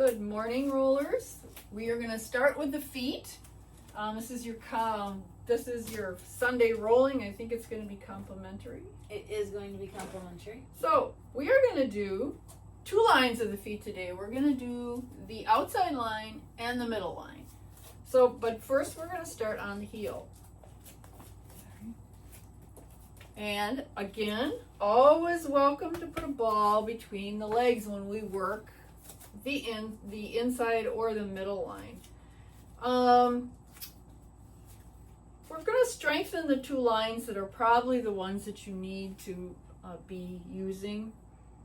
Good morning, rollers. We are going to start with the feet. This is your Sunday rolling. I think it's going to be complimentary. It is going to be complimentary. So we are going to do 2 lines of the feet today. We're going to do the outside line and the middle line. But first we're going to start on the heel. And again, always welcome to put a ball between the legs when we work the inside or the middle line. We're going to strengthen the 2 lines that are probably the ones that you need to be using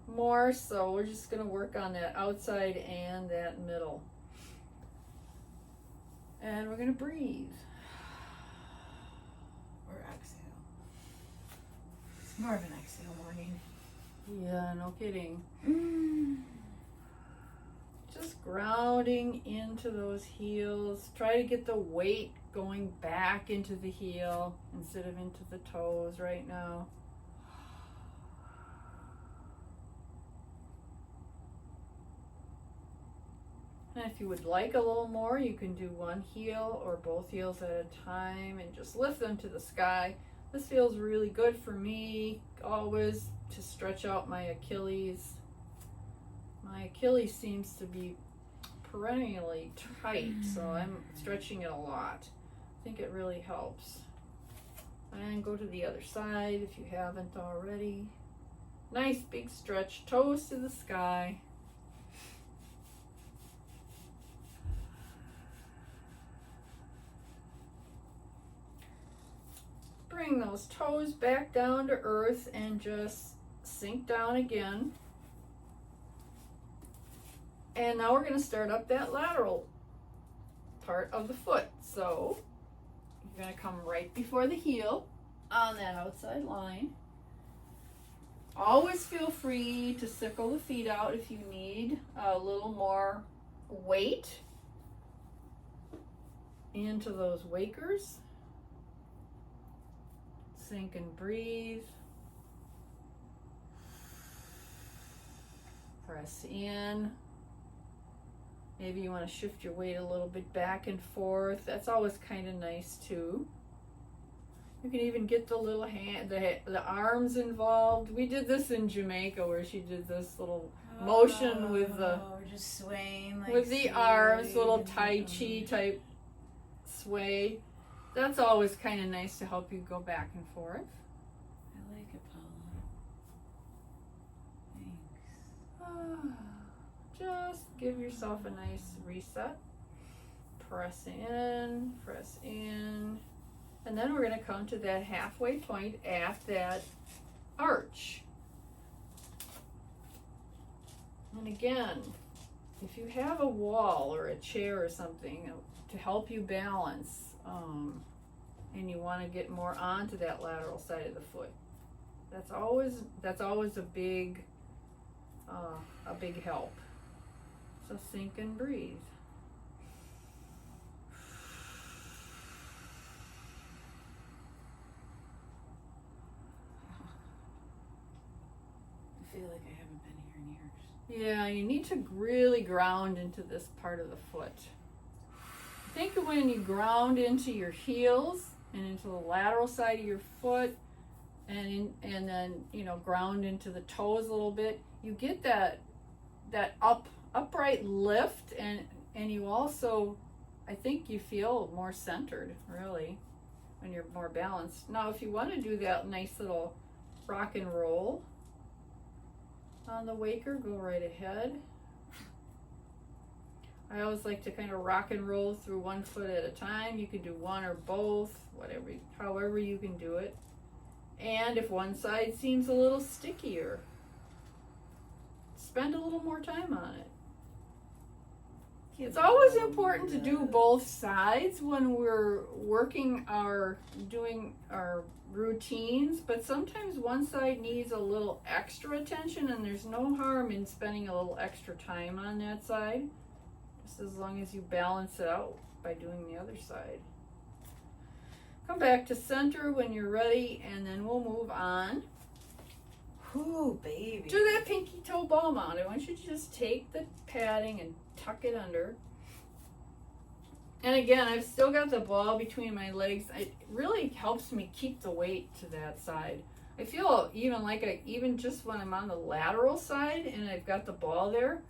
more. So we're just going to work on that outside and that middle. And we're going to breathe. Or exhale. It's more of an exhale morning. Yeah, no kidding. Just grounding into those heels. Try to get the weight going back into the heel instead of into the toes right now. And if you would like a little more, you can do one heel or both heels at a time and just lift them to the sky. This feels really good for me, always, to stretch out my Achilles. My Achilles seems to be perennially tight, so I'm stretching it a lot. I think it really helps. And go to the other side if you haven't already. Nice big stretch, toes to the sky. Bring those toes back down to earth and just sink down again. And now we're going to start up that lateral part of the foot. So you're going to come right before the heel on that outside line. Always feel free to sickle the feet out if you need a little more weight into those wakers. Sink and breathe. Press in. Maybe you want to shift your weight a little bit back and forth. That's always kind of nice too. You can even get the little hand, the arms involved. We did this in Jamaica where she did this little motion with the we're just swaying like with the arms, little Tai Chi type sway. That's always kind of nice to help you go back and forth. I like it, Paula. Thanks. Just give yourself a nice reset. Press in, and then we're going to come to that halfway point at that arch. And again, if you have a wall or a chair or something to help you balance, and you want to get more onto that lateral side of the foot, that's always a big help. So sink and breathe. I feel like I haven't been here in years. Yeah, you need to really ground into this part of the foot. I think when you ground into your heels and into the lateral side of your foot, and then ground into the toes a little bit, you get that upright lift, and you also, I think you feel more centered, really, when you're more balanced. Now, if you want to do that nice little rock and roll on the waker, go right ahead. I always like to kind of rock and roll through one foot at a time. You can do one or both, however you can do it. And if one side seems a little stickier, spend a little more time on it. It's always important to do both sides when we're doing our routines, but sometimes one side needs a little extra attention, and there's no harm in spending a little extra time on that side, just as long as you balance it out by doing the other side. Come back to center when you're ready, and then we'll move on Whoo, baby. Do that pinky toe ball mount. I want you to just take the padding and tuck it under. And again, I've still got the ball between my legs. It really helps me keep the weight to that side. I feel even like even just when I'm on the lateral side and I've got the ball there,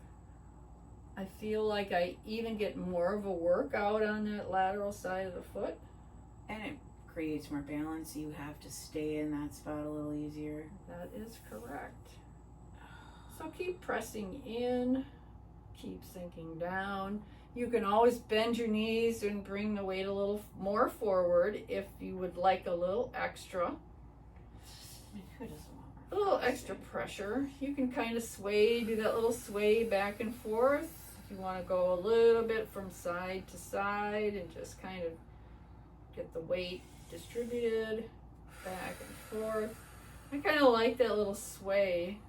I feel like I even get more of a workout on that lateral side of the foot. And it creates more balance. You have to stay in that spot a little easier. That is correct. So keep pressing in, keep sinking down. You can always bend your knees and bring the weight a little more forward if you would like a little extra. Who doesn't want A little extra pressure. You can kind of sway, do that little sway back and forth. If you want to go a little bit from side to side and just kind of get the weight distributed back and forth. I kind of like that little sway.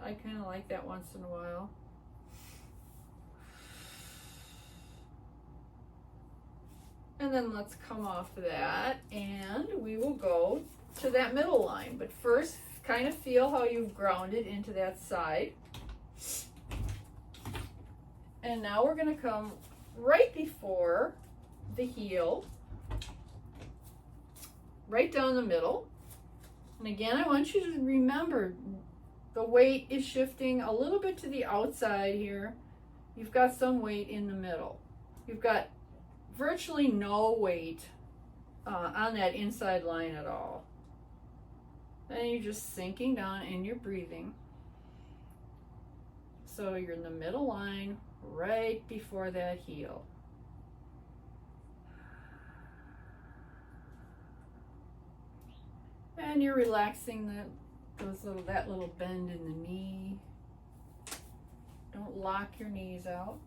I kind of like that once in a while. And then let's come off that and we will go to that middle line. But first, kind of feel how you've grounded into that side. And now we're going to come right before the heel, right down the middle. And again, I want you to remember the weight is shifting a little bit to the outside here. You've got some weight in the middle. You've got virtually no weight on that inside line at all. And you're just sinking down and you're breathing. So you're in the middle line right before that heel. And you're relaxing that little bend in the knee. Don't lock your knees out.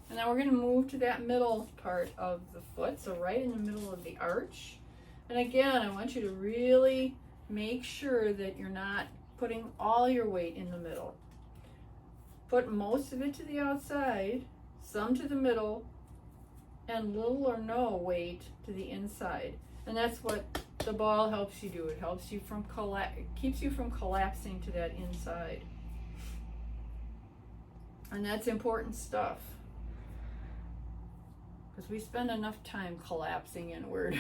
And now we're going to move to that middle part of the foot, so right in the middle of the arch. And again, I want you to really make sure that you're not putting all your weight in the middle. Put most of it to the outside, some to the middle, and little or no weight to the inside. And that's what the ball helps you do. It helps you from keeps you from collapsing to that inside. And that's important stuff. Because we spend enough time collapsing inward.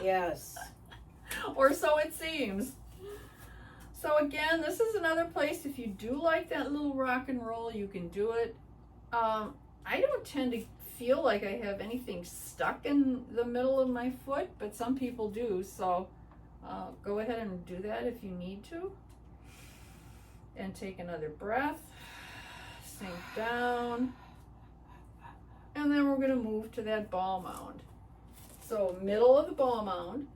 Yes. Or so it seems. So again, this is another place, if you do like that little rock and roll, you can do it. I don't tend to feel like I have anything stuck in the middle of my foot, but some people do. So go ahead and do that if you need to. And take another breath. Sink down. And then we're going to move to that ball mound. So middle of the ball mound,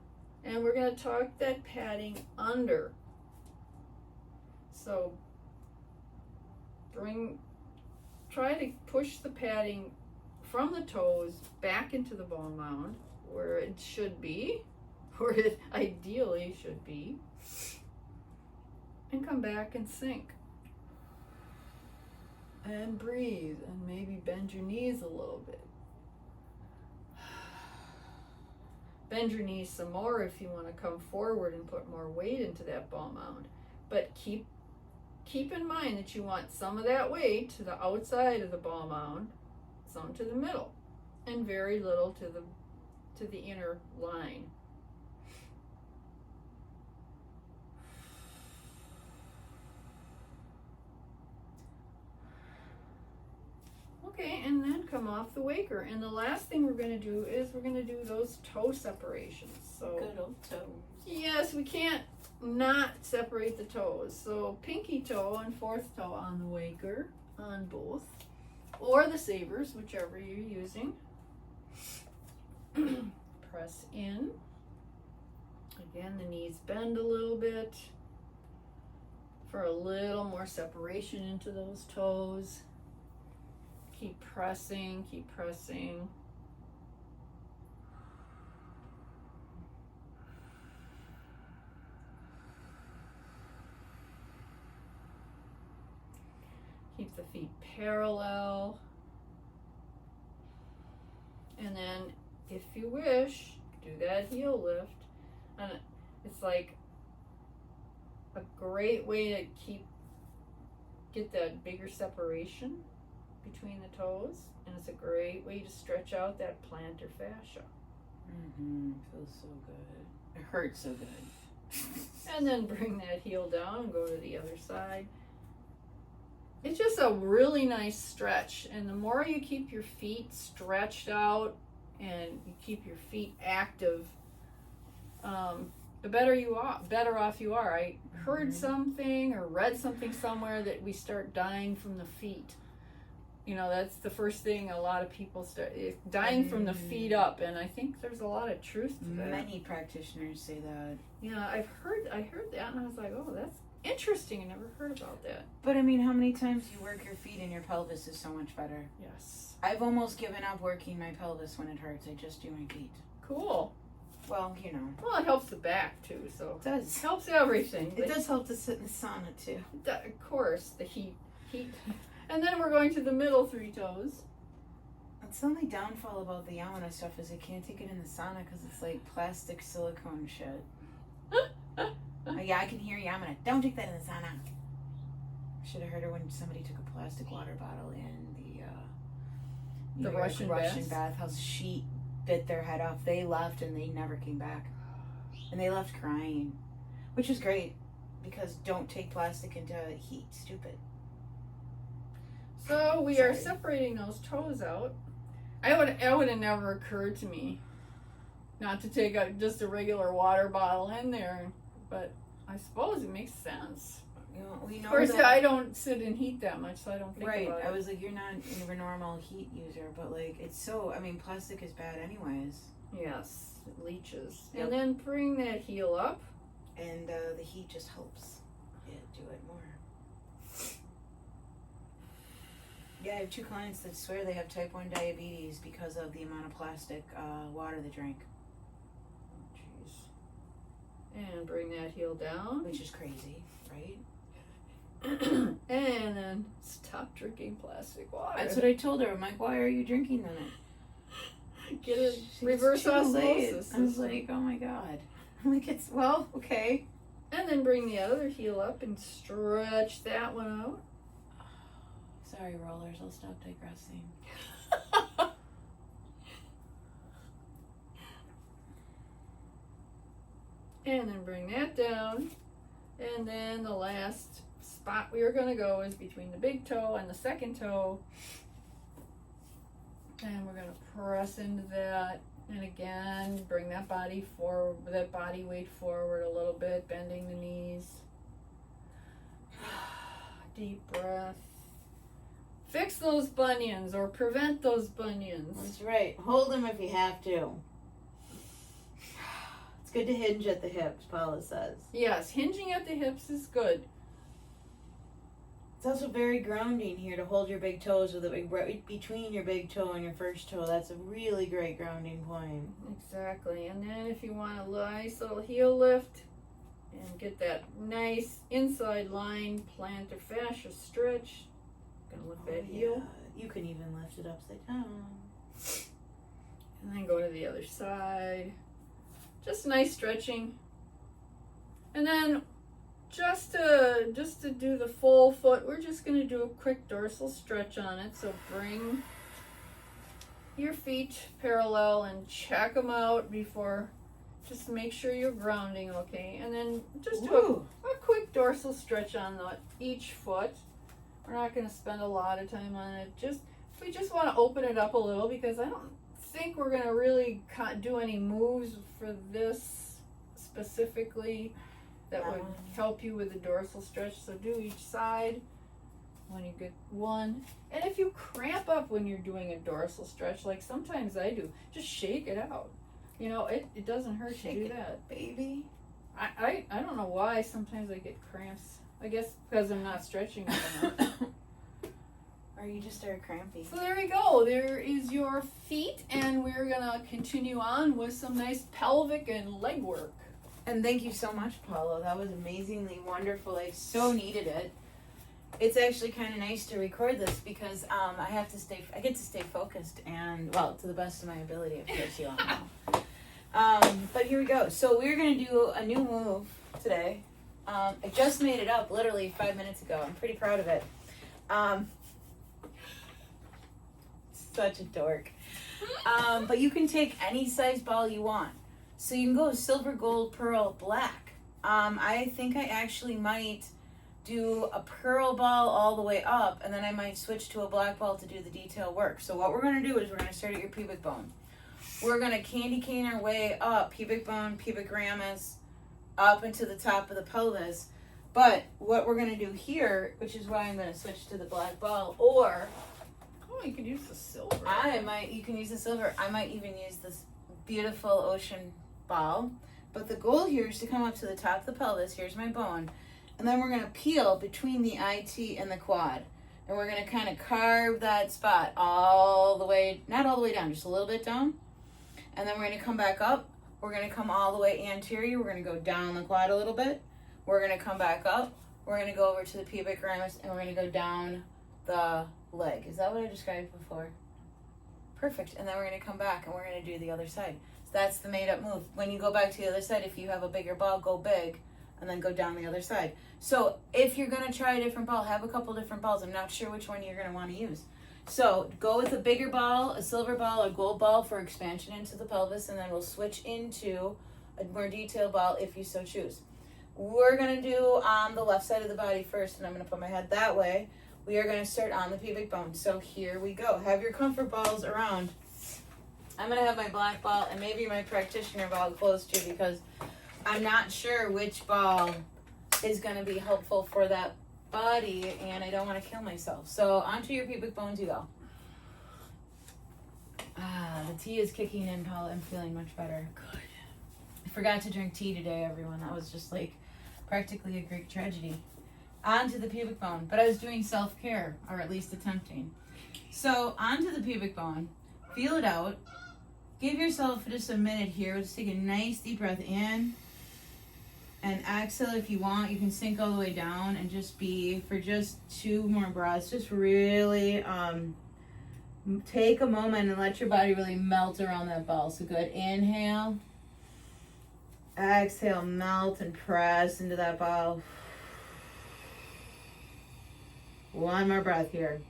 and we're going to tuck that padding under. So try to push the padding from the toes back into the ball mound where it should be, where it ideally should be, and come back and sink. And breathe, and maybe bend your knees a little bit. Bend your knees some more if you want to come forward and put more weight into that ball mound. But keep in mind that you want some of that weight to the outside of the ball mound, some to the middle, and very little to the inner line. Okay, and then come off the waker. And the last thing we're going to do is we're going to do those toe separations. So Good old toes. yes, we can't not separate the toes. So pinky toe and fourth toe on the waker on both, or the sabers, whichever you're using. Press in. Again, the knees bend a little bit for a little more separation into those toes. Keep pressing, keep pressing. Keep the feet parallel. then if you wish, do that heel lift. And it's like a great way to get that bigger separation between the toes, and it's a great way to stretch out that plantar fascia. Feels so good. It hurts so good. And then bring that heel down and go to the other side. It's just a really nice stretch, and the more you keep your feet stretched out and you keep your feet active, the better off you are. I heard something or read something somewhere that we start dying from the feet. You know, that's the first thing a lot of people start dying from the feet up, and I think there's a lot of truth to that. Many practitioners say that. Yeah, I heard that, and I was like, oh, that's interesting. I never heard about that. But I mean, how many times you work your feet and your pelvis is so much better? Yes. I've almost given up working my pelvis when it hurts. I just do my feet. Cool. Well, you know. Well, it helps the back too, so It does. it helps everything. It does help to sit in the sauna too. Of course, the heat. And then we're going to the middle 3 toes. That's the only downfall about the Yamana stuff is I can't take it in the sauna because it's like plastic silicone shit. Yeah, I can hear Yamana. Don't take that in the sauna. Should have heard her when somebody took a plastic water bottle in the The Russian bath. How she bit their head off. They left and they never came back. And they left crying, which is great because don't take plastic into heat. Stupid. So we are separating those toes out. It would have never occurred to me not to take just a regular water bottle in there, but I suppose it makes sense. You know, Of course, I don't sit in heat that much, so I don't think right. about it. I was like, you're not a normal heat user, but like, it's so. I mean, plastic is bad anyways. Yes, it leaches. Yep. And then bring that heel up. And the heat just helps it do it more. Yeah, I have 2 clients that swear they have type 1 diabetes because of the amount of plastic water they drink. Jeez. And bring that heel down. Which is crazy, right? And then stop drinking plastic water. That's what I told her. I'm like, why are you drinking then? Get a reverse osmosis. I was like, oh my god. I'm like, it's, well, okay. And then bring the other heel up and stretch that one out. Sorry, rollers. I'll stop digressing. And then bring that down. And then the last spot we are going to go is between the big toe and the second toe. And we're going to press into that. And again, bring that body forward, that body weight forward a little bit, bending the knees. Deep breath. Fix those bunions or prevent those bunions. That's right. Hold them if you have to. It's good to hinge at the hips, Paula says. Yes, hinging at the hips is good. It's also very grounding here to hold your big toes with right between your big toe and your first toe. That's a really great grounding point. Exactly. And then if you want a nice little heel lift and get that nice inside line plantar fascia stretch, gonna lift that heel. You can even lift it upside down. And then go to the other side. Just nice stretching. And then just to do the full foot, we're just going to do a quick dorsal stretch on it. So bring your feet parallel and check them out before, just make sure you're grounding okay. And then just do a quick dorsal stretch on each foot. We're not going to spend a lot of time on it. We just want to open it up a little because I don't think we're going to really do any moves for this specifically that would help you with the dorsal stretch. So do each side when you get one. And if you cramp up when you're doing a dorsal stretch, like sometimes I do, just shake it out. You know, it doesn't hurt to do that. Baby. I don't know why sometimes I get cramps. I guess because I'm not stretching enough. Or you just are crampy. So there we go. There is your feet, and we're gonna continue on with some nice pelvic and leg work. And thank you so much, Paula. That was amazingly wonderful. I so needed it. it's actually kind of nice to record this because I get to stay focused and, well, to the best of my ability, of course, you all know. But here we go. So we're going to do a new move today. I just made it up literally 5 minutes ago. I'm pretty proud of it. Such a dork. But you can take any size ball you want. So you can go silver, gold, pearl, black. I think I actually might do a pearl ball all the way up, and then I might switch to a black ball to do the detail work. So what we're going to do is we're going to start at your pubic bone. We're going to candy cane our way up, pubic bone, pubic ramus, up into the top of the pelvis. But what we're going to do here, which is why I'm going to switch to the black ball, or you could use the silver. you can use the silver. I might even use this beautiful ocean ball. But the goal here is to come up to the top of the pelvis. Here's my bone. And then we're going to peel between the IT and the quad. And we're going to kind of carve that spot all the way, not all the way down, just a little bit down. And then we're going to come back up. We're going to come all the way anterior. We're going to go down the quad a little bit. We're going to come back up. We're going to go over to the pubic ramus, and we're going to go down the leg. Is that what I described before? Perfect. And then we're going to come back, and we're going to do the other side. So that's the made-up move. When you go back to the other side, if you have a bigger ball, go big, and then go down the other side. So if you're going to try a different ball, have a couple different balls. I'm not sure which one you're going to want to use. So go with a bigger ball, a silver ball, a gold ball for expansion into the pelvis, and then we'll switch into a more detailed ball if you so choose. We're going to do on the left side of the body first, and I'm going to put my head that way. We are going to start on the pubic bone. So here we go. Have your comfort balls around. I'm going to have my black ball and maybe my practitioner ball close too, because I'm not sure which ball is going to be helpful for that body, and I don't want to kill myself. So onto your pubic bones you go. The tea is kicking in, Paula. I'm feeling much better. Good. I forgot to drink tea today, everyone. That was just like practically a Greek tragedy. Onto the pubic bone. But I was doing self-care, or at least attempting. So onto the pubic bone. Feel it out. Give yourself just a minute here. Just take a nice deep breath in. And exhale if you want. You can sink all the way down and just be, for just 2 more breaths, just really take a moment and let your body really melt around that ball. So good. Inhale. Exhale, melt and press into that ball. 1 more breath here.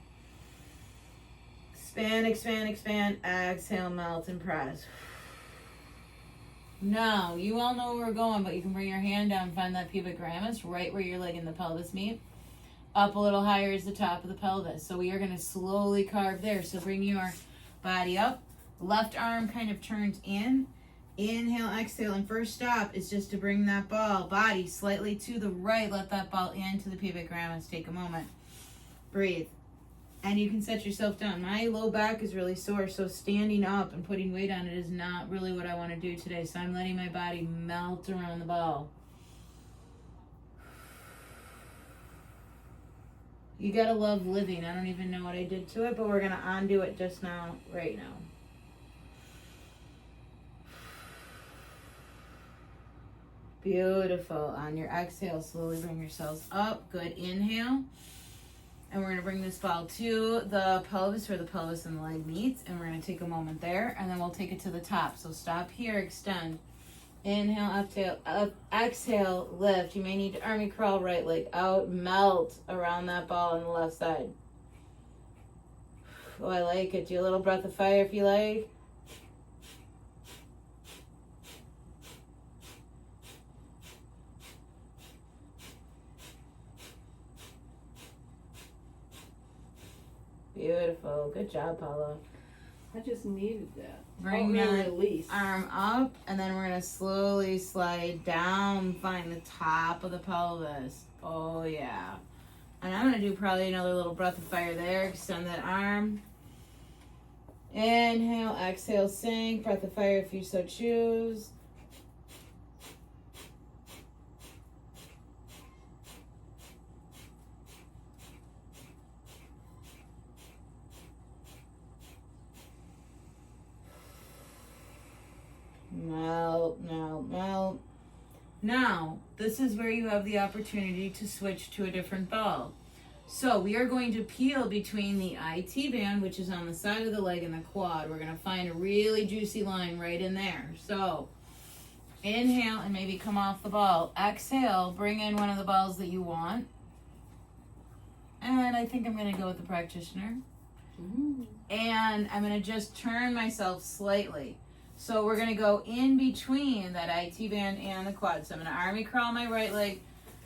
Expand, expand, expand. Exhale, melt and press. Now, you all know where we're going, but you can bring your hand down, find that pubic ramus, right where your leg and the pelvis meet. Up a little higher is the top of the pelvis. So we are going to slowly carve there. So bring your body up. Left arm kind of turns in. Inhale, exhale, and first stop is just to bring that body slightly to the right. Let that ball into the pubic ramus. Take a moment. Breathe. And you can set yourself down. My low back is really sore, so standing up and putting weight on it is not really what I want to do today. So I'm letting my body melt around the ball. You gotta love living. I don't even know what I did to it, but we're gonna undo it just now, right now. Beautiful. On your exhale, slowly bring yourselves up. Good. Inhale. And we're going to bring this ball to the pelvis where the pelvis and the leg meets. And we're going to take a moment there. And then we'll take it to the top. So stop here, extend. Inhale, exhale, lift. You may need to army crawl right leg out. Melt around that ball on the left side. Oh, I like it. Do a little breath of fire if you like. Beautiful. Good job, Paula. I just needed that. Bring that arm up, and then we're going to slowly slide down, find the top of the pelvis. Oh, yeah. And I'm going to do probably another little breath of fire there. Extend that arm. Inhale, exhale, sink. Breath of fire if you so choose. Melt, melt, melt. Now, this is where you have the opportunity to switch to a different ball. So we are going to peel between the IT band, which is on the side of the leg, and the quad. We're going to find a really juicy line right in there. So inhale and maybe come off the ball. Exhale, bring in one of the balls that you want. And I think I'm going to go with the practitioner. Ooh. And I'm going to just turn myself slightly. So we're going to go in between that IT band and the quad. So I'm going to army crawl my right leg,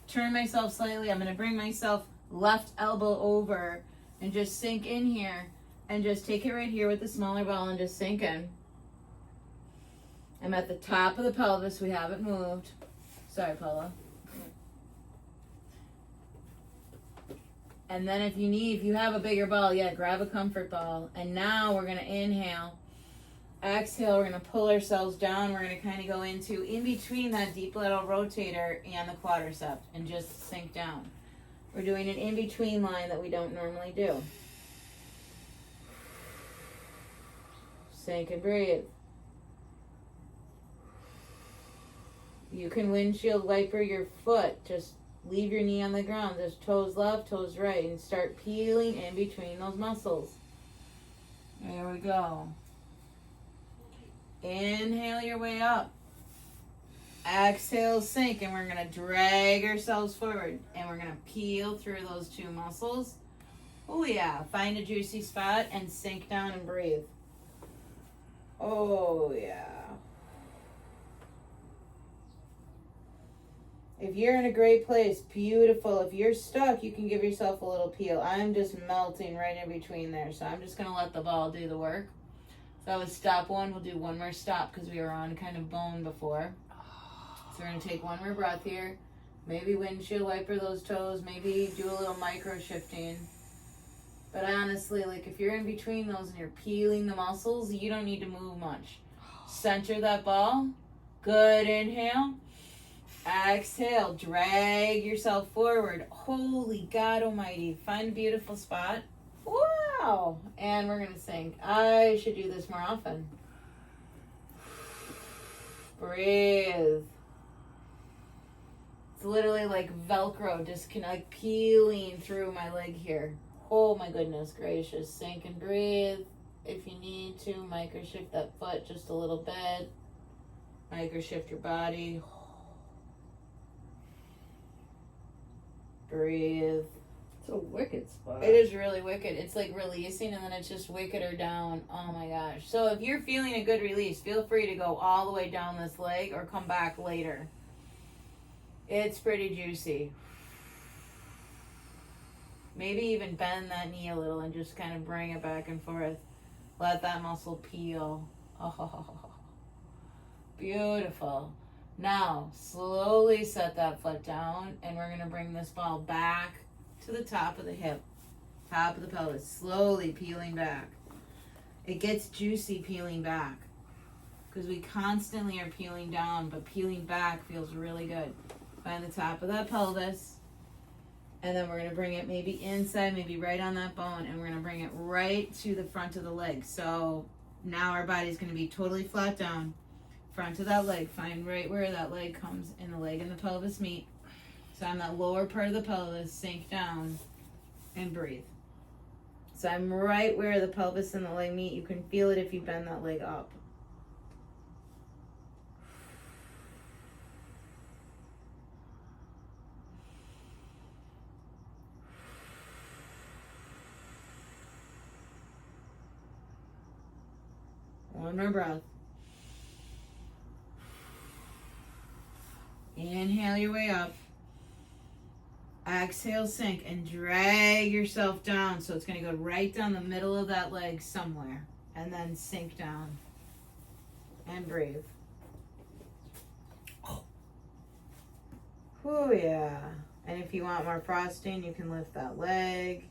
turn myself slightly. I'm going to bring myself left elbow over and just sink in here and just take it right here with the smaller ball and just sink in. I'm at the top of the pelvis. We haven't moved. Sorry, Paula. And then if you have a bigger ball, grab a comfort ball. And now we're going to inhale. Exhale, we're going to pull ourselves down. We're going to kind of go into in between that deep lateral rotator and the quadricep and just sink down. We're doing an in-between line that we don't normally do. Sink and breathe. You can windshield wiper your foot. Just leave your knee on the ground. Just toes left, toes right, and start peeling in between those muscles. There we go. Inhale your way up. Exhale, sink, and we're going to drag ourselves forward. And we're going to peel through those two muscles. Oh yeah, find a juicy spot and sink down and breathe. Oh yeah. If you're in a great place, beautiful. If you're stuck, you can give yourself a little peel. I'm just melting right in between there. So I'm just going to let the ball do the work. So that was stop one. We'll do one more stop because we were on kind of bone before. So we're going to take one more breath here. Maybe windshield wiper those toes. Maybe do a little micro shifting. But honestly, like if you're in between those and you're peeling the muscles, you don't need to move much. Center that ball. Good inhale. Exhale. Drag yourself forward. Holy God almighty. Find a beautiful spot. Wow. And we're going to sink. I should do this more often. Breathe. It's literally like Velcro, just like peeling through my leg here. Oh my goodness gracious. Sink and breathe. If you need to, micro shift that foot just a little bit. Micro shift your body. Breathe. It's a wicked spot. It is really wicked. It's like releasing and then it's just wickeder down. Oh my gosh. So if you're feeling a good release, feel free to go all the way down this leg or come back later. It's pretty juicy. Maybe even bend that knee a little and just kind of bring it back and forth. Let that muscle peel. Oh, beautiful. Now, slowly set that foot down and we're going to bring this ball back to the top of the hip, top of the pelvis, slowly peeling back. It gets juicy peeling back because we constantly are peeling down, but peeling back feels really good. Find the top of that pelvis, and then we're going to bring it maybe inside, maybe right on that bone, and we're going to bring it right to the front of the leg. So now our body's going to be totally flat down, front of that leg. Find right where that leg comes and the leg and the pelvis meet. So on that lower part of the pelvis, sink down and breathe. So I'm right where the pelvis and the leg meet. You can feel it if you bend that leg up. One more breath. Inhale your way up. Exhale, sink, and drag yourself down. So it's going to go right down the middle of that leg somewhere. And then sink down. And breathe. Oh, yeah. And if you want more frosting, you can lift that leg.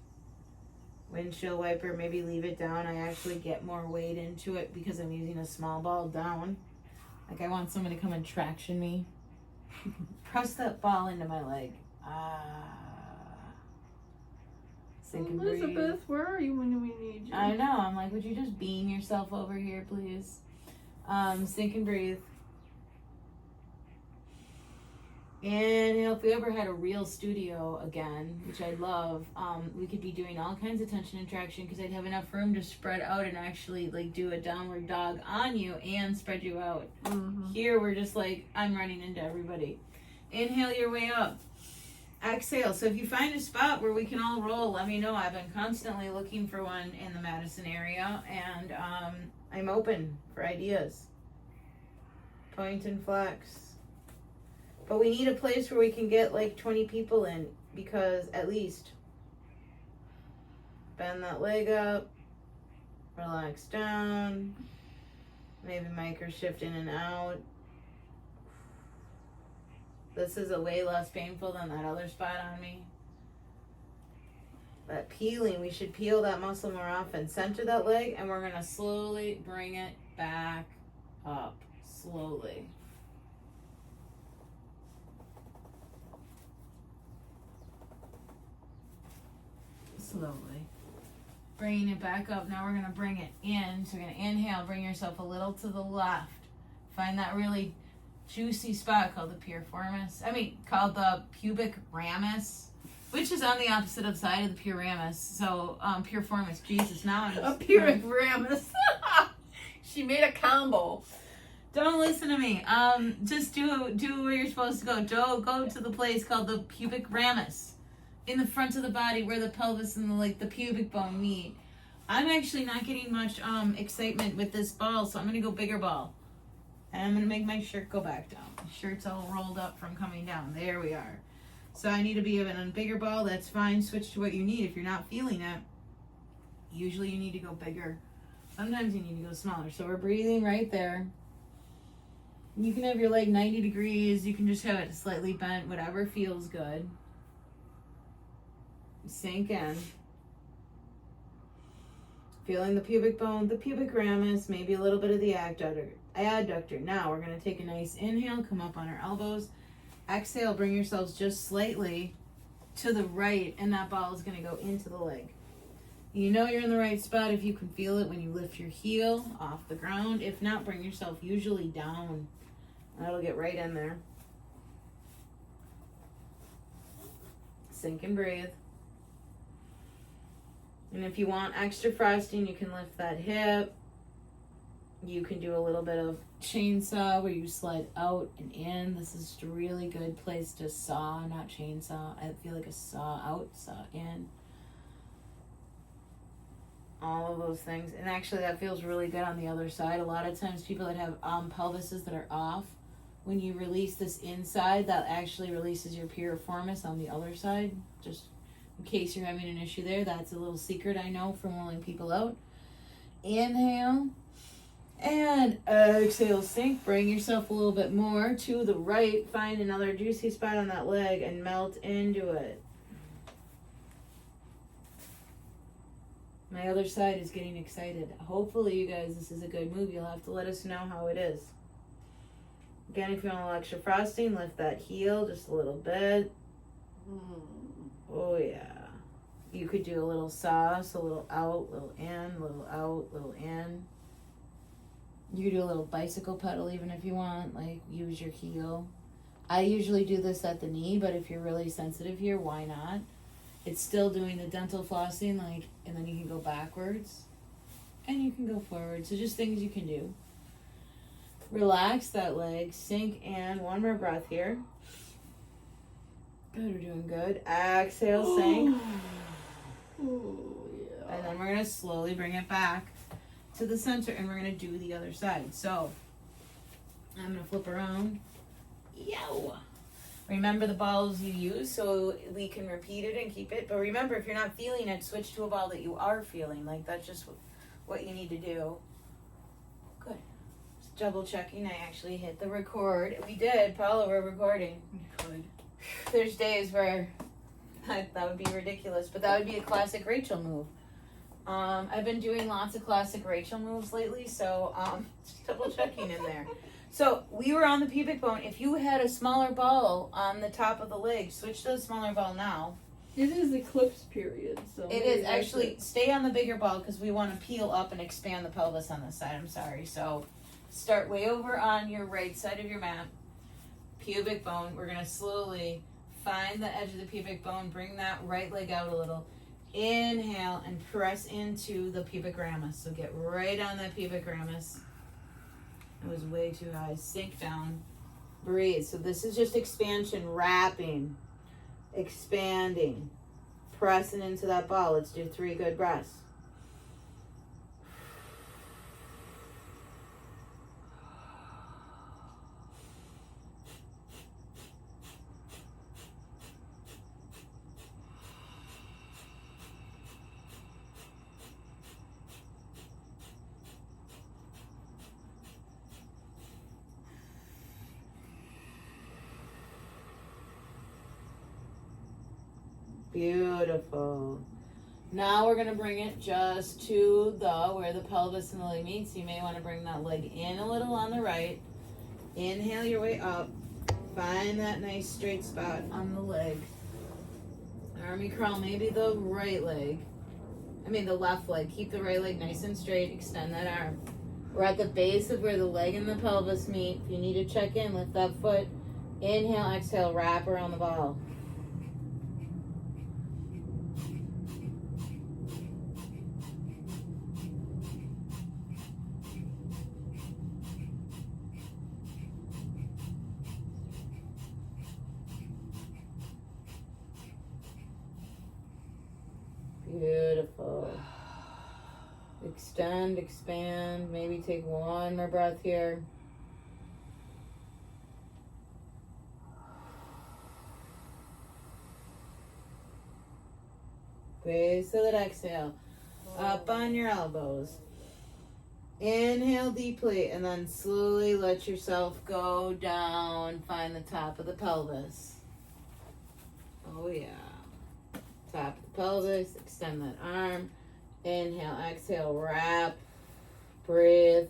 Windshield wiper, maybe leave it down. I actually get more weight into it because I'm using a small ball down. Like I want someone to come and traction me. Press that ball into my leg. Sink and breathe. Elizabeth, where are you when we need you? I know. I'm like, would you just beam yourself over here, please? Sink and breathe. Inhale. If we ever had a real studio again, which I'd love, we could be doing all kinds of tension and traction because I'd have enough room to spread out and actually like do a downward dog on you and spread you out. Mm-hmm. Here we're just like, I'm running into everybody. Inhale your way up. Exhale. So if you find a spot where we can all roll, let me know. I've been constantly looking for one in the Madison area, and I'm open for ideas. Point and flex. But we need a place where we can get like 20 people in, because at least bend that leg up, relax down, maybe micro shift in and out. This is a way less painful than that other spot on me. That peeling, we should peel that muscle more often. Center that leg, and we're gonna slowly bring it back up, slowly. Slowly. Bringing it back up. Now we're going to bring it in. So we're going to inhale, bring yourself a little to the left. Find that really juicy spot called the called the pubic ramus, which is on the opposite of side of the piriformis. So, piriformis. Jesus, now I'm just... A pubic ramus. She made a combo. Don't listen to me. Just do where you're supposed to go. Go to the place called the pubic ramus. In the front of the body where the pelvis and the pubic bone meet. I'm actually not getting much excitement with this ball, so I'm going to go bigger ball. And I'm going to make my shirt go back down. My shirt's all rolled up from coming down. There we are. So I need to be in a bigger ball. That's fine. Switch to what you need. If you're not feeling it, usually you need to go bigger. Sometimes you need to go smaller. So we're breathing right there. You can have your leg 90 degrees. You can just have it slightly bent, whatever feels good. Sink in. Feeling the pubic bone, the pubic ramus, maybe a little bit of the adductor. Now we're going to take a nice inhale, come up on our elbows. Exhale, bring yourselves just slightly to the right, and that ball is going to go into the leg. You know you're in the right spot if you can feel it when you lift your heel off the ground. If not, bring yourself usually down. That'll get right in there. Sink and breathe. And if you want extra frosting, you can lift that hip. You can do a little bit of chainsaw where you slide out and in. This is just a really good place to saw, not chainsaw. I feel like a saw out, saw in. All of those things. And actually that feels really good on the other side. A lot of times people that have pelvises that are off, when you release this inside, that actually releases your piriformis on the other side. Just in case you're having an issue there, that's a little secret I know from rolling people out. Inhale and exhale, sink. Bring yourself a little bit more to the right. Find another juicy spot on that leg and melt into it. My other side is getting excited. Hopefully, you guys, this is a good move. You'll have to let us know how it is. Again, if you want a little extra frosting, lift that heel just a little bit. Oh yeah. You could do a little sauce, a little out, little in, little out, little in. You could do a little bicycle pedal even if you want, like use your heel. I usually do this at the knee, but if you're really sensitive here, why not? It's still doing the dental flossing, and then you can go backwards and you can go forward. So just things you can do. Relax that leg, sink in. One more breath here. Good, we're doing good. Exhale, sink. Ooh, yeah. And then we're going to slowly bring it back to the center, and we're going to do the other side. So I'm going to flip around. Yo! Remember the balls you use so we can repeat it and keep it. But remember, if you're not feeling it, switch to a ball that you are feeling. Like, that's just what you need to do. Good. Just double checking. I actually hit the record. We did. Paula, we're recording. You could. There's days where that would be ridiculous, but that would be a classic Rachel move. I've been doing lots of classic Rachel moves lately, so just double checking in there. So we were on the pubic bone. If you had a smaller ball on the top of the leg, switch to a smaller ball now. It is eclipse period, so it is actually stay on the bigger ball because we want to peel up and expand the pelvis on this side. I'm sorry. So start way over on your right side of your mat. pubic bone. We're gonna slowly find the edge of the pubic bone, bring that right leg out a little. Inhale and press into the pubic ramus. So get right on that pubic ramus. It was way too high. Sink down. Breathe. So this is just expansion, wrapping, expanding, pressing into that ball. Let's do 3 good breaths. Beautiful. Now we're going to bring it just to where the pelvis and the leg meet. So you may want to bring that leg in a little on the right. Inhale your way up. Find that nice straight spot on the leg. Army crawl, maybe the left leg. Keep the right leg nice and straight. Extend that arm. We're at the base of where the leg and the pelvis meet. If you need to check in, lift that foot. Inhale, exhale, wrap around the ball. Beautiful. Extend, expand. Maybe take one more breath here. Base of that exhale. Up on your elbows. Inhale deeply and then slowly let yourself go down. Find the top of the pelvis. Oh yeah. Top of the pelvis, extend that arm. Inhale, exhale, wrap, breathe.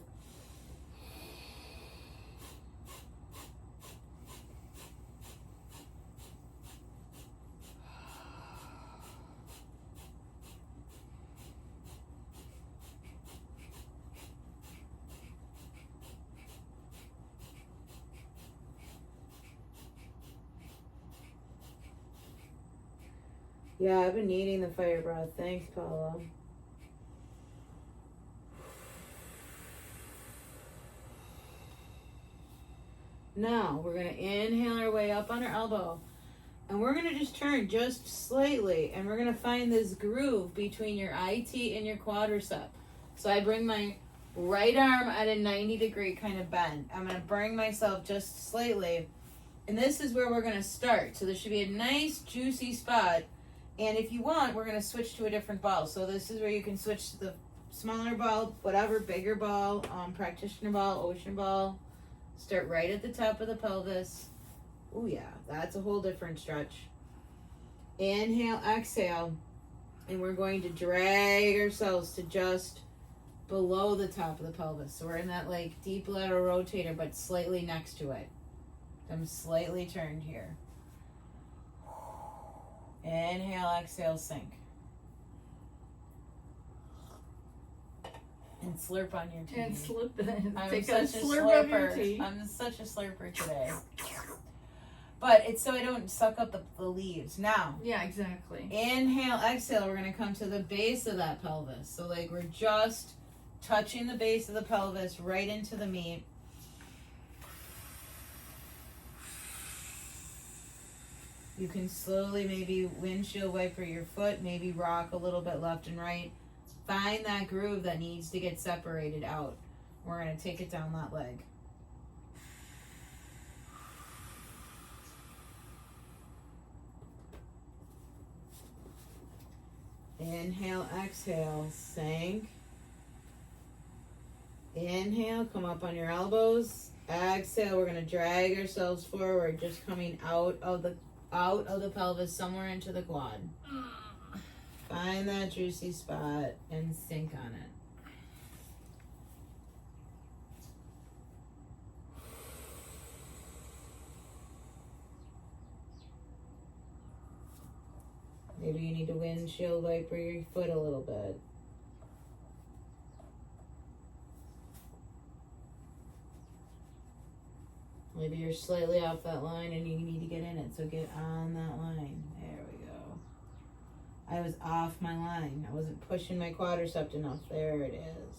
Yeah, I've been needing the fire breath. Thanks, Paula. Now, we're going to inhale our way up on our elbow. And we're going to just turn just slightly. And we're going to find this groove between your IT and your quadricep. So I bring my right arm at a 90-degree kind of bend. I'm going to bring myself just slightly. And this is where we're going to start. So this should be a nice, juicy spot. And if you want, we're going to switch to a different ball. So this is where you can switch to the smaller ball, whatever, bigger ball, practitioner ball, ocean ball. Start right at the top of the pelvis. Oh yeah, that's a whole different stretch. Inhale, exhale. And we're going to drag ourselves to just below the top of the pelvis. So we're in that like deep lateral rotator, but slightly next to it. I'm slightly turned here. Inhale, exhale, sink. And slurp on your tea. And slip it. I'm Take such a a slurp of your slurper. tea. I'm such a slurper today. But it's so I don't suck up the leaves. Now, Yeah, exactly. inhale, exhale. We're going to come to the base of that pelvis. So like we're just touching the base of the pelvis right into the meat. You can slowly maybe windshield wiper your foot, maybe rock a little bit left and right. Find that groove that needs to get separated out. We're going to take it down that leg. Inhale, exhale, sink. Inhale, come up on your elbows. Exhale, we're going to drag ourselves forward, just coming out of the pelvis somewhere into the quad. Find that juicy spot and sink on it. Maybe you need to windshield wiper your foot a little bit. Maybe you're slightly off that line and you need to get in it, so get on that line. There we go. I was off my line. I wasn't pushing my quadricep enough. There it is.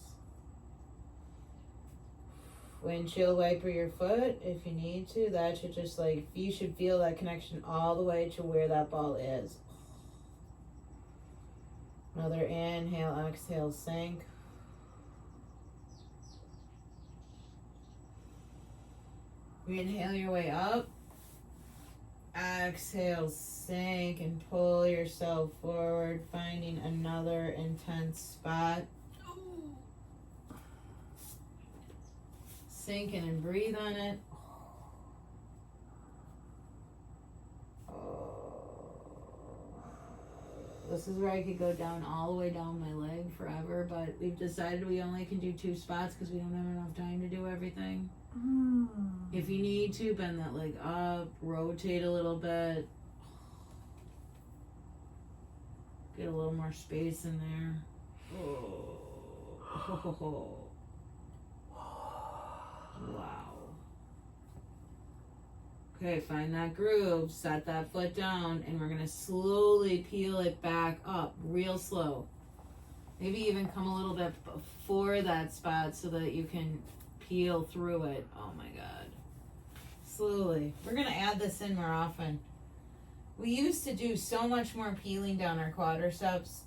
Windshield wiper your foot if you need to. That should just you should feel that connection all the way to where that ball is. Another inhale, exhale, sink. Inhale your way up. Exhale, sink and pull yourself forward, finding another intense spot. Sink in and breathe on it. This is where I could go down all the way down my leg forever, but we've decided we only can do 2 spots because we don't have enough time to do everything. If you need to, bend that leg up, rotate a little bit. Get a little more space in there. Oh. Wow. Okay, find that groove, set that foot down, and we're gonna slowly peel it back up, real slow. Maybe even come a little bit before that spot so that you can peel through it. Oh my God. Slowly. We're gonna add this in more often. We used to do so much more peeling down our quadriceps,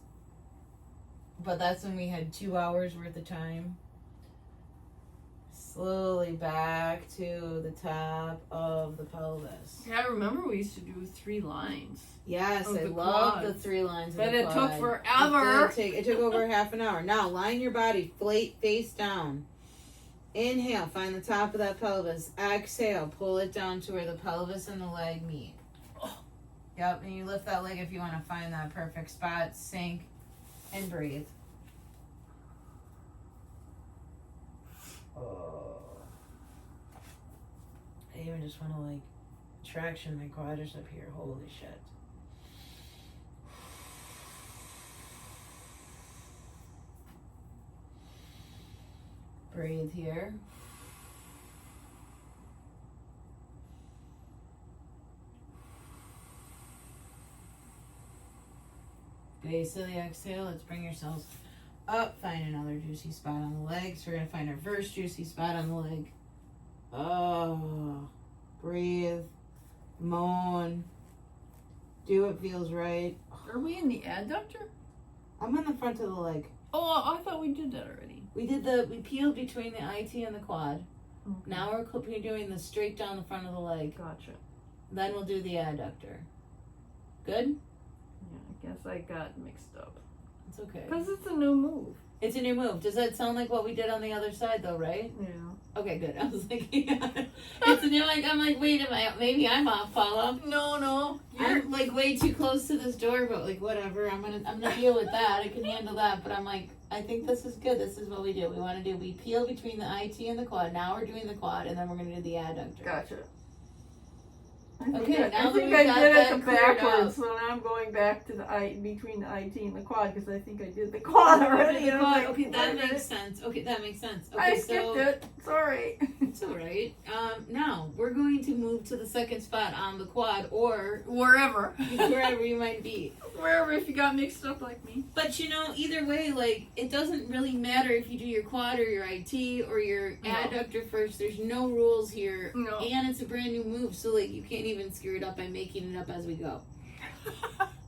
but that's when we had 2 hours worth of time. Slowly back to the top of the pelvis. Yeah, I remember we used to do 3 lines. Yes, Of I the love quads. the 3 lines. But of the it took quad. forever. It took over half an hour. Now, line your body face down. Inhale, find the top of that pelvis. Exhale, pull it down to where the pelvis and the leg meet. Yep, and you lift that leg if you want to find that perfect spot. Sink and breathe. I even just want to traction my quadricep here. Holy shit. Breathe here. Base of the exhale. Let's bring yourselves up. Find another juicy spot on the legs. We're going to find our first juicy spot on the leg. Oh, breathe, moan, do what feels right. Are we in the adductor? I'm on the front of the leg. Oh, I thought we did that already. We peeled between the IT and the quad. Okay. Now we're doing the straight down the front of the leg. Gotcha. Then we'll do the adductor. Good? Yeah, I guess I got mixed up. It's okay. Because it's a new move. It's a new move. Does that sound like what we did on the other side though, right? Yeah. Okay, good. I was like, it's a new, I'm like, wait a minute, maybe I'm off, Paula. No. I'm way too close to this door, but whatever. I'm gonna deal with that. I can handle that. But I'm like, I think this is good. This is what we do. We peel between the IT and the quad. Now we're doing the quad, and then we're gonna do the adductor. Gotcha. Okay, now I that think we've I got did that it cleared backwards, so now I'm going back to the between the IT and the quad because I think I did the quad already. The and I'm quad. like, Okay, wait that a minute. makes sense. Okay, that makes sense. Okay, I skipped it. Sorry. It's all right. Now we're going to move to the second spot on the quad, or Wherever. wherever you might be. Wherever if you got mixed up like me. But either way, it doesn't really matter if you do your quad or your IT or your adductor first. There's no rules here. No. And it's a brand new move, so you can't even screw it up by making it up as we go.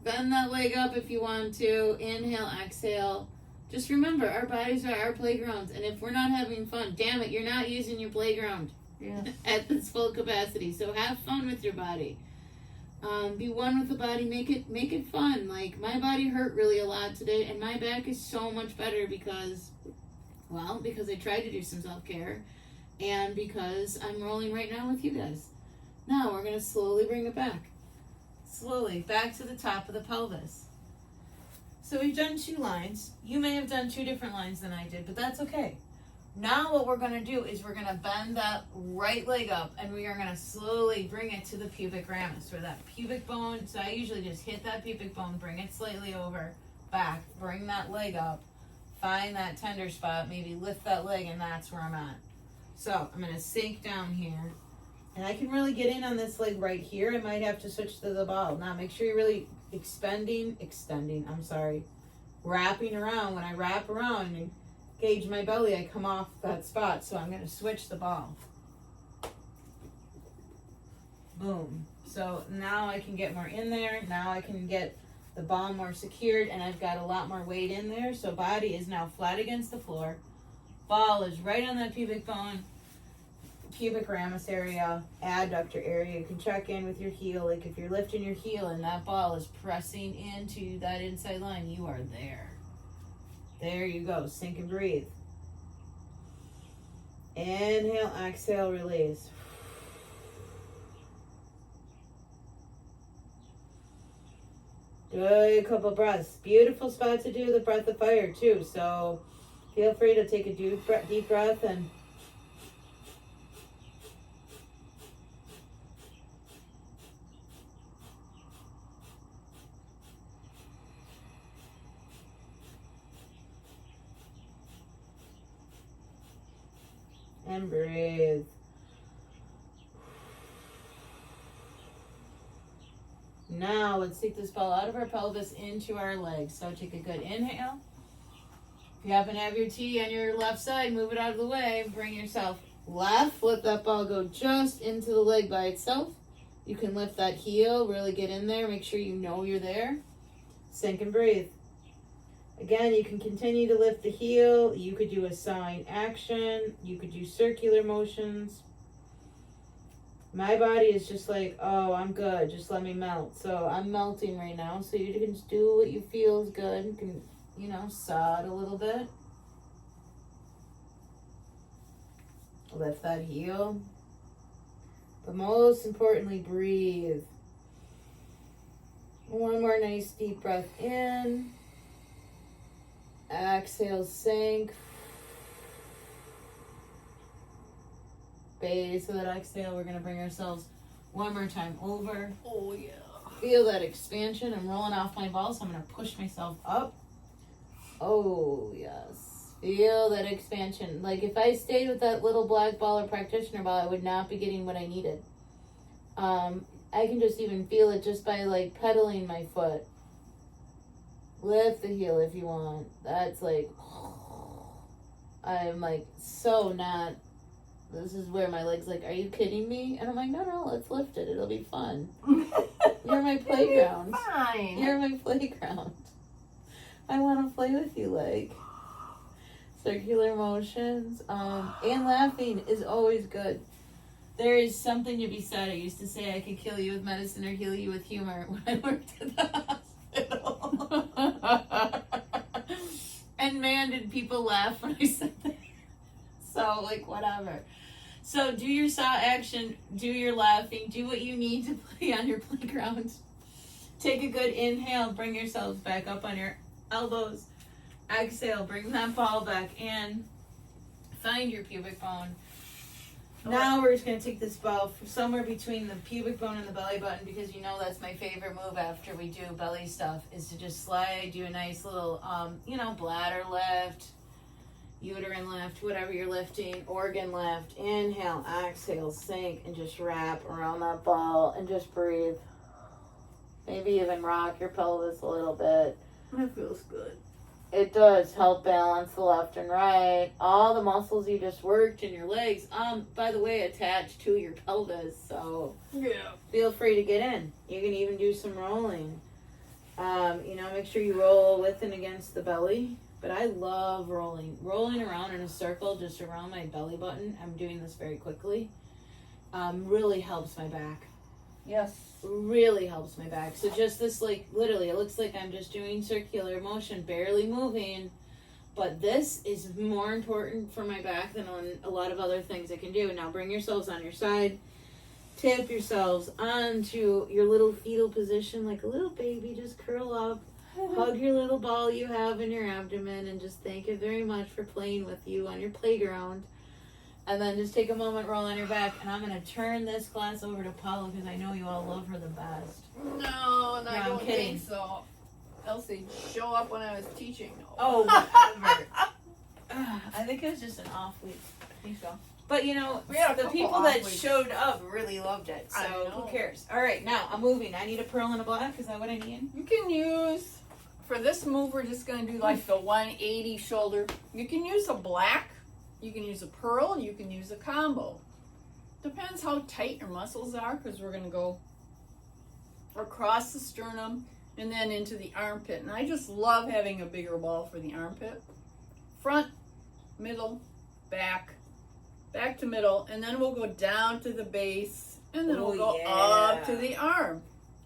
Bend that leg up if you want to. Inhale, exhale. Just remember, our bodies are our playgrounds, and if we're not having fun, damn it, you're not using your playground Yes. at this full capacity. So have fun with your body. Be one with the body. Make it fun. My body hurt really a lot today, and my back is so much better because I tried to do some self-care, and because I'm rolling right now with you guys. Now we're gonna slowly bring it back. Slowly back to the top of the pelvis. So we've done 2 lines. You may have done 2 different lines than I did, but that's okay. Now what we're going to do is we're going to bend that right leg up, and we are going to slowly bring it to the pubic ramus, where that pubic bone, so I usually just hit that pubic bone, bring it slightly over, back, bring that leg up, find that tender spot, maybe lift that leg, and that's where I'm at. So I'm going to sink down here, And I can really get in on this leg right here. I might have to switch to the ball. Now make sure you're really wrapping around. When I wrap around and gauge my belly, I come off that spot. So I'm going to switch the ball. Boom. So now I can get more in there. Now I can get the ball more secured, and I've got a lot more weight in there. So body is now flat against the floor. Ball is right on that pubic bone, pubic ramus area, adductor area. You can check in with your heel. Like if you're lifting your heel and that ball is pressing into that inside line, you are there. There you go. Sink and breathe. Inhale, exhale, release. Good, couple breaths. Beautiful spot to do the breath of fire too. So feel free to take a deep breath and breathe. Now let's take this ball out of our pelvis into our legs. So take a good inhale. If you happen to have your T on your left side, move it out of the way. Bring yourself left. Let that ball go just into the leg by itself. You can lift that heel, really get in there. Make sure you know you're there. Sink and breathe. Again, you can continue to lift the heel. You could do a sawing action. You could do circular motions. My body is just like, oh, I'm good. Just let me melt. So I'm melting right now. So you can just do what you feel is good. You can, saw it a little bit. Lift that heel. But most importantly, breathe. One more nice deep breath in. Exhale, sink. Base of that exhale, we're going to bring ourselves one more time over. Oh, yeah. Feel that expansion. I'm rolling off my ball, so I'm going to push myself up. Oh, yes. Feel that expansion. Like if I stayed with that little black ball or practitioner ball, I would not be getting what I needed. I can just even feel it just by like pedaling my foot. Lift the heel if you want. That's like, I'm like so not. This is where my leg's like, are you kidding me? And I'm like, no, let's lift it. It'll be fun. You're my playground. Fine. You're my playground. I want to play with you, like. Circular motions. And laughing is always good. There is something to be said. I used to say I could kill you with medicine or heal you with humor when I worked at the hospital. And man, did people laugh when I said that. So, like, whatever. So, do your saw action, do your laughing, do what you need to play on your playground. Take a good inhale, bring yourselves back up on your elbows. Exhale, bring that ball back in. Find your pubic bone. Now we're just going to take this ball from somewhere between the pubic bone and the belly button, because that's my favorite move after we do belly stuff, is to just slide, do a nice little, bladder lift, uterine lift, whatever you're lifting, organ lift. Inhale, exhale, sink, and just wrap around that ball and just breathe. Maybe even rock your pelvis a little bit. That feels good. It does help balance the left and right. All the muscles you just worked in your legs, by the way, attached to your pelvis. So yeah, feel free to get in. You can even do some rolling. Make sure you roll with and against the belly. But I love rolling around in a circle just around my belly button. I'm doing this very quickly. Really helps my back. Yes. Really helps my back. So just this, like, literally, it looks like I'm just doing circular motion, barely moving. But this is more important for my back than on a lot of other things I can do. Now bring yourselves on your side. Tip yourselves onto your little fetal position like a little baby. Just curl up. Hug your little ball you have in your abdomen and just thank it very much for playing with you on your playground. And then just take a moment, roll on your back, and I'm going to turn this class over to Paula because I know you all love her the best. No, and I don't kidding. think so. Elsie, show up when I was teaching. Oh, whatever. I think it was just an off week. I think so. But you know, We had a the couple people off that weeks. showed up really loved it. I So know. who cares? All right, now I'm moving. I need a pearl and a black. Is that what I need? You can use, for this move, we're just going to do like the 180 shoulder. You can use a black, you can use a pearl, you can use a combo. Depends how tight your muscles are, because we're going to go across the sternum and then into the armpit. And I just love having a bigger ball for the armpit. Front, middle, back, back to middle, and then we'll go down to the base, and then we'll go up to the arm.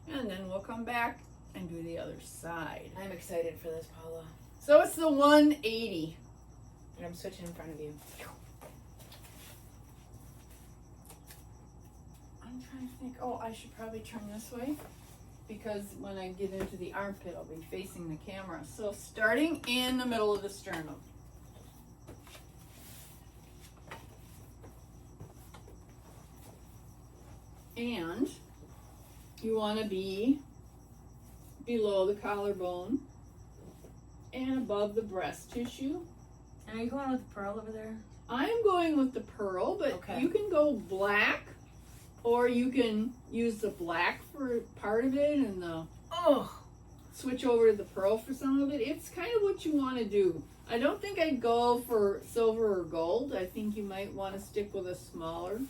And then we'll come back and do the other side. I'm excited for this, Paula. So it's the 180. And I'm switching in front of you. I'm trying to think, oh, I should probably turn this way, because when I get into the armpit, I'll be facing the camera. So starting in the middle of the sternum. And you want to be below the collarbone and above the breast tissue. And are you going with the pearl over there? I'm going with the pearl, but Okay. you can go black, or you can use the black for part of it and switch over to the pearl for some of it. It's kind of what you want to do. I don't think I'd go for silver or gold. I think you might want to stick with a smaller.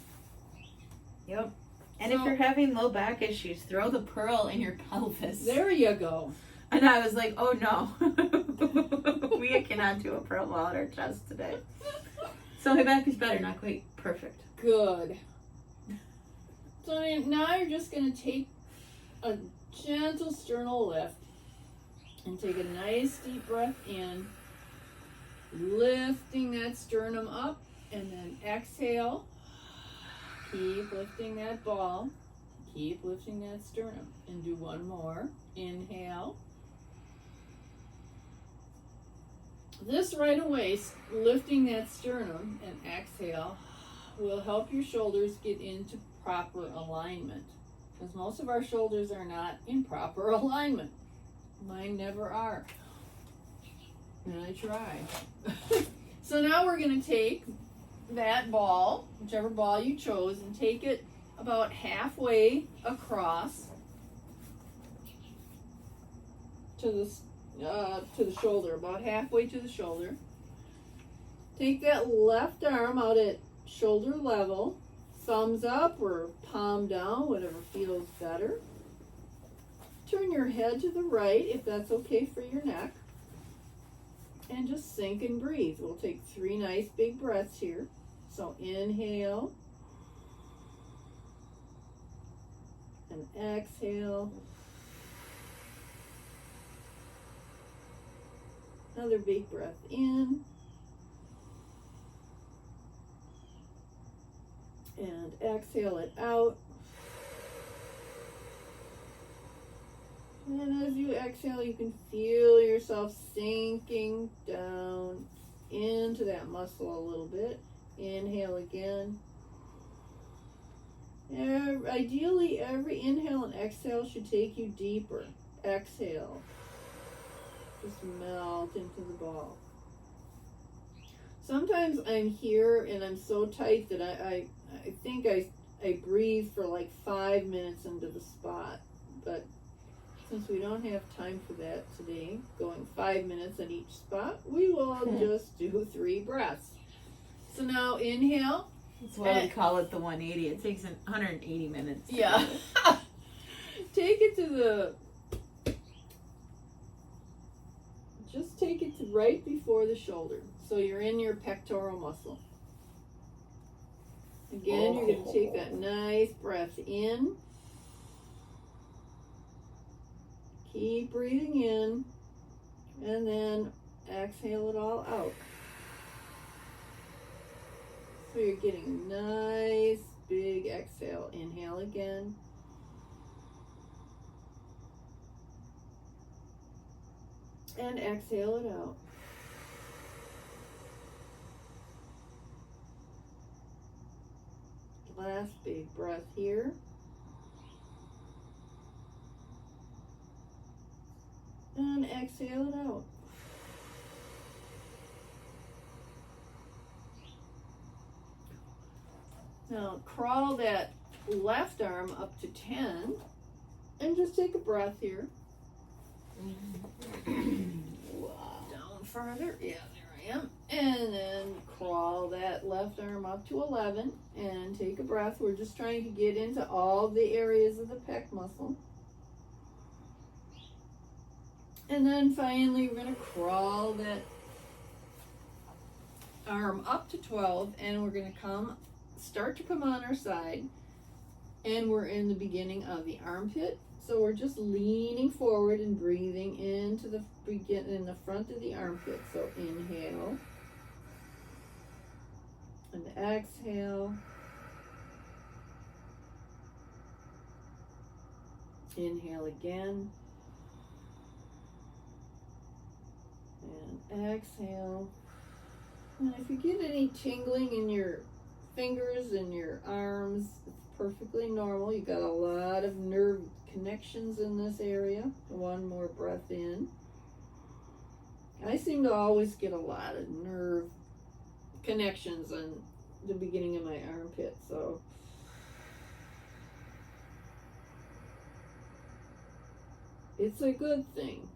Yep. And So- if you're having low back issues, throw the pearl in your pelvis. There you go. And I was like, oh no. We cannot do a pearl while at our chest today. So my back is better, not quite perfect. Good. So now you're just going to take a gentle sternal lift and take a nice deep breath in, lifting that sternum up, and then exhale. Keep lifting that ball. Keep lifting that sternum. And do one more. Inhale. This right away, lifting that sternum and exhale, will help your shoulders get into proper alignment. Because most of our shoulders are not in proper alignment. Mine never are. And I try. So now we're going to take that ball, whichever ball you chose, and take it about halfway across to the shoulder, about halfway to the shoulder. Take that left arm out at shoulder level, thumbs up or palm down, whatever feels better. Turn your head to the right if that's okay for your neck. And just sink and breathe. We'll take 3 nice big breaths here. So inhale. And exhale. Another big breath in. And exhale it out. And as you exhale, you can feel yourself sinking down into that muscle a little bit. Inhale again. Ideally, every inhale and exhale should take you deeper. Exhale. Just melt into the ball. Sometimes I'm here and I'm so tight that I think I breathe for like 5 minutes into the spot. But since we don't have time for that today, going 5 minutes at each spot, we will just do 3 breaths. So now inhale. That's why we call it the 180. It takes 180 minutes. Yeah. Take it to just take it to right before the shoulder. So you're in your pectoral muscle. Again, you're going to take that nice breath in. Keep breathing in. And then exhale it all out. So you're getting a nice big exhale. Inhale again. And exhale it out. Last big breath here. And exhale it out. Now crawl that left arm up to 10 and just take a breath here. Down further. Yeah, there I am. And then crawl that left arm up to 11 and take a breath. We're just trying to get into all the areas of the pec muscle. And then finally we're going to crawl that arm up to 12 and we're going to start to come on our side, and we're in the beginning of the armpit. So we're just leaning forward and breathing into the in the front of the armpit. So inhale and exhale. Inhale again and exhale. And if you get any tingling in your fingers and your arms, it's perfectly normal. You got a lot of nerve connections in this area. One more breath in. I seem to always get a lot of nerve connections on the beginning of my armpit, so it's a good thing.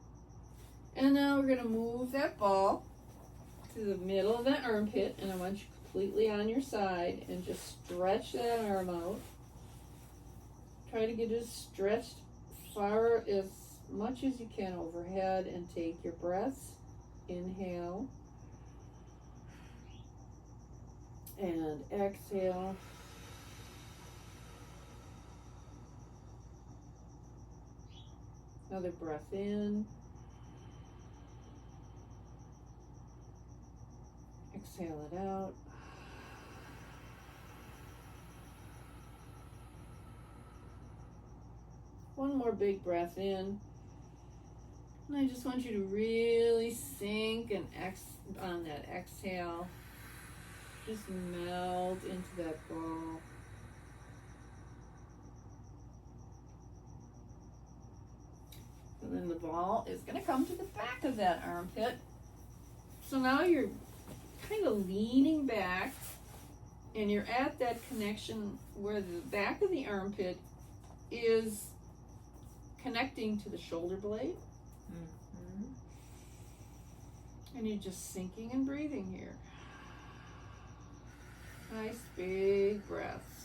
And now we're going to move that ball to the middle of that armpit, and I want you completely on your side and just stretch that arm out. Try to get it stretched far as much as you can overhead and take your breaths. Inhale and exhale. Another breath in. Exhale it out. One more big breath in. And I just want you to really sink and on that exhale. Just melt into that ball. And then the ball is going to come to the back of that armpit. So now you're kind of leaning back, and you're at that connection where the back of the armpit is connecting to the shoulder blade. Mm-hmm. And you're just sinking and breathing here. Nice big breaths.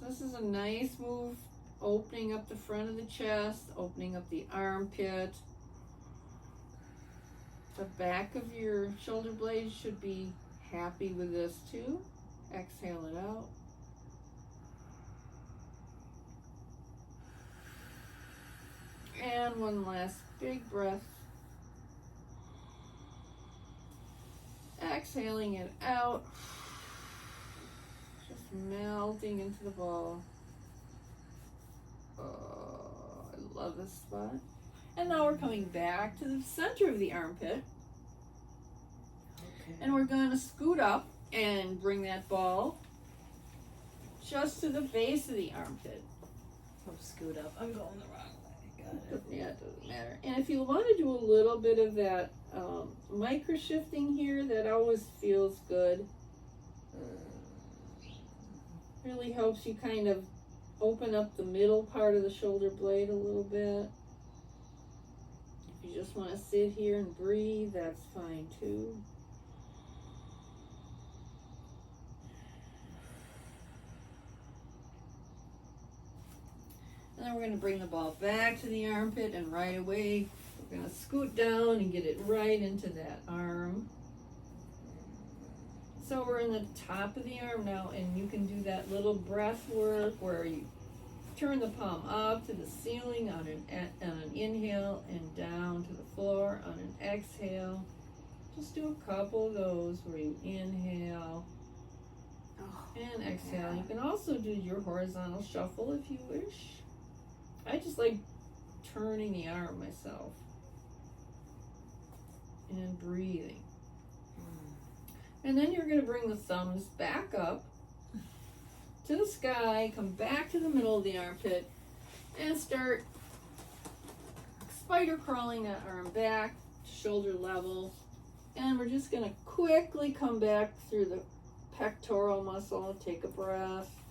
So this is a nice move, opening up the front of the chest, opening up the armpit. The back of your shoulder blades should be happy with this too. Exhale it out. And one last big breath. Exhaling it out. Just melting into the ball. Oh, I love this spot. And now we're coming back to the center of the armpit. Okay. And we're going to scoot up and bring that ball just to the base of the armpit. Oh, scoot up. I'm going the wrong way. Got it. Yeah, it doesn't matter. And if you want to do a little bit of that micro shifting here, that always feels good. Really helps you kind of open up the middle part of the shoulder blade a little bit. If you just want to sit here and breathe, that's fine too. And then we're going to bring the ball back to the armpit, and right away we're going to scoot down and get it right into that arm. So we're in the top of the arm now, and you can do that little breath work where you turn the palm up to the ceiling on an inhale and down to the floor on an exhale. Just do a couple of those where you inhale and exhale. Yeah. You can also do your horizontal shuffle if you wish. I just like turning the arm myself and breathing. And then you're going to bring the thumbs back up to the sky, come back to the middle of the armpit, and start spider crawling that arm back to shoulder level. And we're just going to quickly come back through the pectoral muscle. Take a breath.